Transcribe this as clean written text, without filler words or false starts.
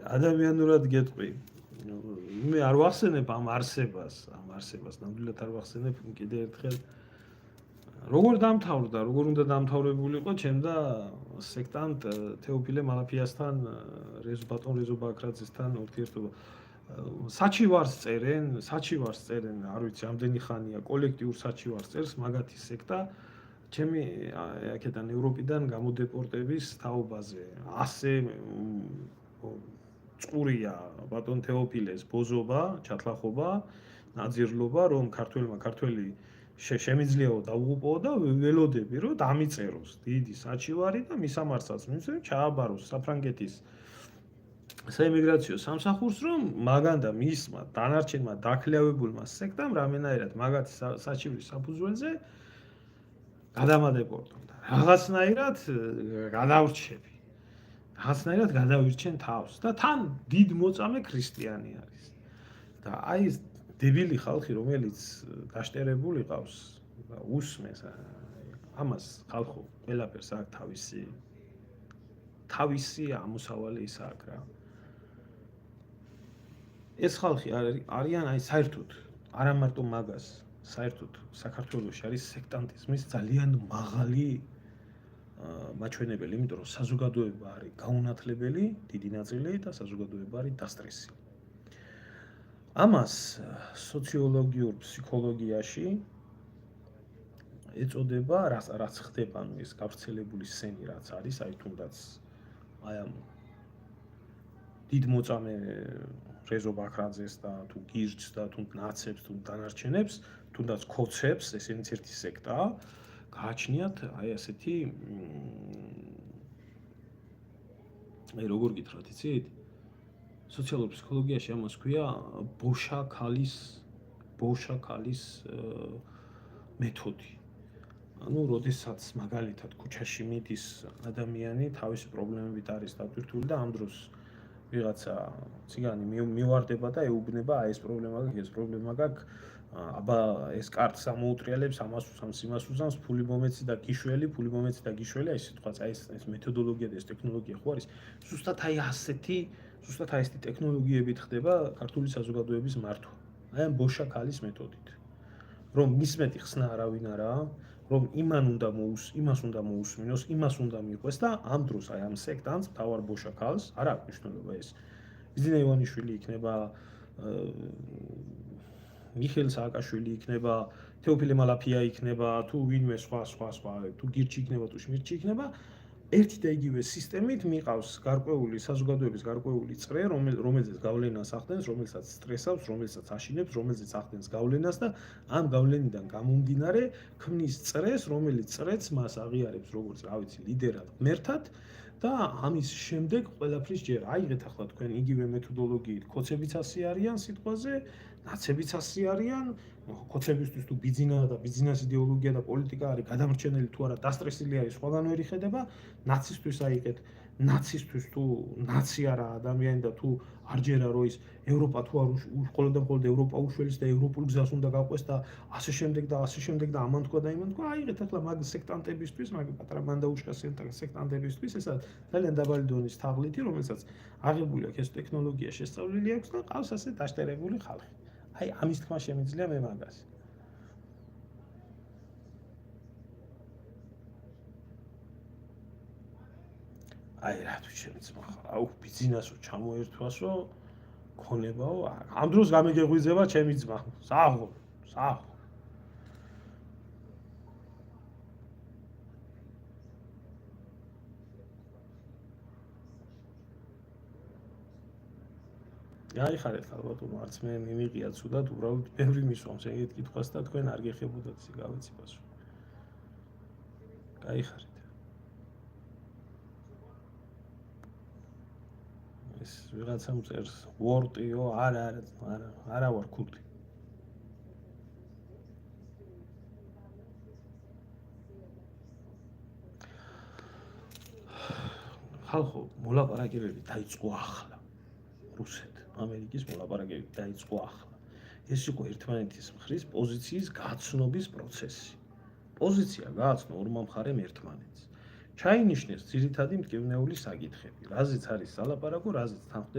ადამიანურად გეტყვი. მე არ ვახსენებ ამ არსებას, ნამდვილად არ ვახსენებ კიდე ერთხელ. როგორ დამთავრდა, როგორ უნდა დამთავრებულიყო ჩემ და სექტანტ თეოფილე მალაფიასთან, ბატონ რეზო ბაქრაძესთან ურთიერთობა. საჩივარს წერენ, არ ვიცი, ამდენი ხანია კოლექტიურ საჩივარს წერს მაგათი სექტა. ჩემი აქედან ევროპიდან გამოდეპორტების თაობაზე. ასე წყურია ბატონ თეოფილეს ბოზობა, ჩათლახობა, ნაძირლობა, რომ ქართველი შემიძლიაო დაუღუპო და ველოდები, რომ დამიწეროს დიდი საჩივარი და მისამართსაც მისცემ ჩააბაროს საფრანგეთის საიმიგრაციო სამსახურს, რომ მაგან და მისმა დანარჩენმა დაქლავებულმა სექტამ რამენაირად მაგათი საჩივრის საფუძველზე გადამადეპორტონ და რაღაცნაირად გადავრჩები. რაღაცნაირად გადავირჩენ თავს და თან დიდ მოწამე ქრისტიანი არის. და აი ეს დებილი ხალხი, რომელიც დაშტერებული ყავს და უსმენს ამას ხალხო ყველაფერს აქვს თავისი ამოსავალი ის აქვს რა. ეს ხალხი არიან აი საერთოდ არა მარტო მაგას, საერთოდ საქართველოში არის სექტანტიზმის ძალიან მაღალი მაჩვენებელი, იმიტომ რომ საზოგადოება არის გაუნათლებელი, დიდი ნაწილი და საზოგადოება არის დასტრესილი. ამას სოციოლოგიურ ფსიქოლოგიაში ეწოდება, რაც ხდება ეს გავრცელებული სცენი, რაც არის, აი თუნდაც აი ამ დიდ მოწამე რეზო ბაქრაძეს და თუ გირჩს და თუ ნაცებს თუ დანარჩენებს, თუნდაც ქოცებს, ესენიც ერთი სექტაა, გააჩნიათ აი ასეთი აი როგორ გითხრათ, იცით? სოციალურ ფსიქოლოგიაში ამას ქვია ბოშა ქალის მეთოდი. ანუ როდესაც მაგალითად ქუჩაში მიდის ადამიანი თავისი პრობლემებით არის დატვირთული და ამ დროს ვიღაცა ციგანი მივარდება და ეუბნება აი ეს პრობლემა გაქვს, აბა ეს კარტს ამოუტრიალებს, ამას უსამს, იმას უსამს, ფული მომეცი და გიშველი, აი სიტყვაც, აი ეს მეთოდოლოგია და ეს ტექნოლოგია ხო არის, ზუსტად აი ასეთი ტექნოლოგიებით ხდება ქართული საზოგადოების მართვა. აი ამ ბოშა ქალის მეთოდით. რომ მის მეტი ხსნა არავინ არაა, რომ იმას უნდა მოусმინოს, იმას უნდა მიყვეს და ამ დროს აი ამ სექტანტს თავარ ბოშა ქალს არ აქვს მნიშვნელობა ეს. ბიზინა ივანიშვილი იქნება, მიხეილ სააკაშვილი იქნება, თეოფილე მალაფია იქნება, თუ ვინმე სხვა, თუ გირჩი იქნება, თუ შმირჩი იქნება, ერთი და იგივე სისტემით მიყავს გარკვეული საზოგადოების გარკვეული წრე, რომელზეც გავლენას ახდენს, რომელსაც სტრესავს, რომელსაც აშინებს, რომელზეც ახდენს გავლენას და ამ გავლენიდან გამომდინარე ქმნის წრეს, რომელიც წრეც მას აღიარებს როგორც, რა ვიცი, ლიდერად, ღმერთად და ამის შემდეგ ყველაფრის ჯერ აიღეთ ახლა თქვენ იგივე მეთოდოლოგიით, ქოცებიც ასე არიან სიტყვაზე, ნაცებიც ასე არიან, ქოცებისთვის თუ ბიძინა და ბიძინას იდეოლოგია და პოლიტიკა არის გადამრჩენელი თუ არა, დასტრესილი არის, ყველანაირი ხედება, ნაცისტვის აიღეთ, ნაცისტვის თუ ნაცი არა ადამიანი და თუ არ ჯერა რომ ის ევროპა თუ არ მხოლოდ ევროპა უშველის და ევროპულ გზას უნდა გაყვეს და ასე შემდეგ და ამან თქვა და იმან თქვა, აიღეთ ახლა მაგ სექტანტებისთვის, მაგ პატრა მანდაუშკა სექტანტებისთვის, ეს ძალიან დაბალი დონის თაღლითი, რომელსაც აღებული აქვს ეს ტექნოლოგია შესწავლილი აქვს და ყავს ასე დაშტერებული ხალხი. აი ამის თქმა შემიძლია მე მაგას. აი რა თუ შემიძლია ხა, აუ ბიზნესო ჩამოერთვასო, ქონებაო, ამ დროს გამიგეღვიძება ჩემი ძმა. სააღო. გაიხარეთ ალბათ, არც მე მიმიყია ცუდად, უბრალოდ ბევრი მისვამს ეგეთ კითხვას და თქვენ არ გეხებოდათ ისე გავეცი პასუხი. გაიხარეთ. ეს ვიღაცა მწერს ვორტიო, არა ვარ ქურდი. ხალხო, მოლაპარაკებები დაიწყო ახლა. რუსეთ, ამერიკის მოლაპარაკებები დაიწყო ახლა. ეს იყო ერთმანეთის მხრის პოზიციის გაცნობის პროცესი. პოზიცია გააცნო ორმა მხარემ ერთმანეთს. ჩაინიშნეს ძირითადი მტკივნეული საკითხები, რაზეც არის სალაპარაკო, რაზეც თანხმდება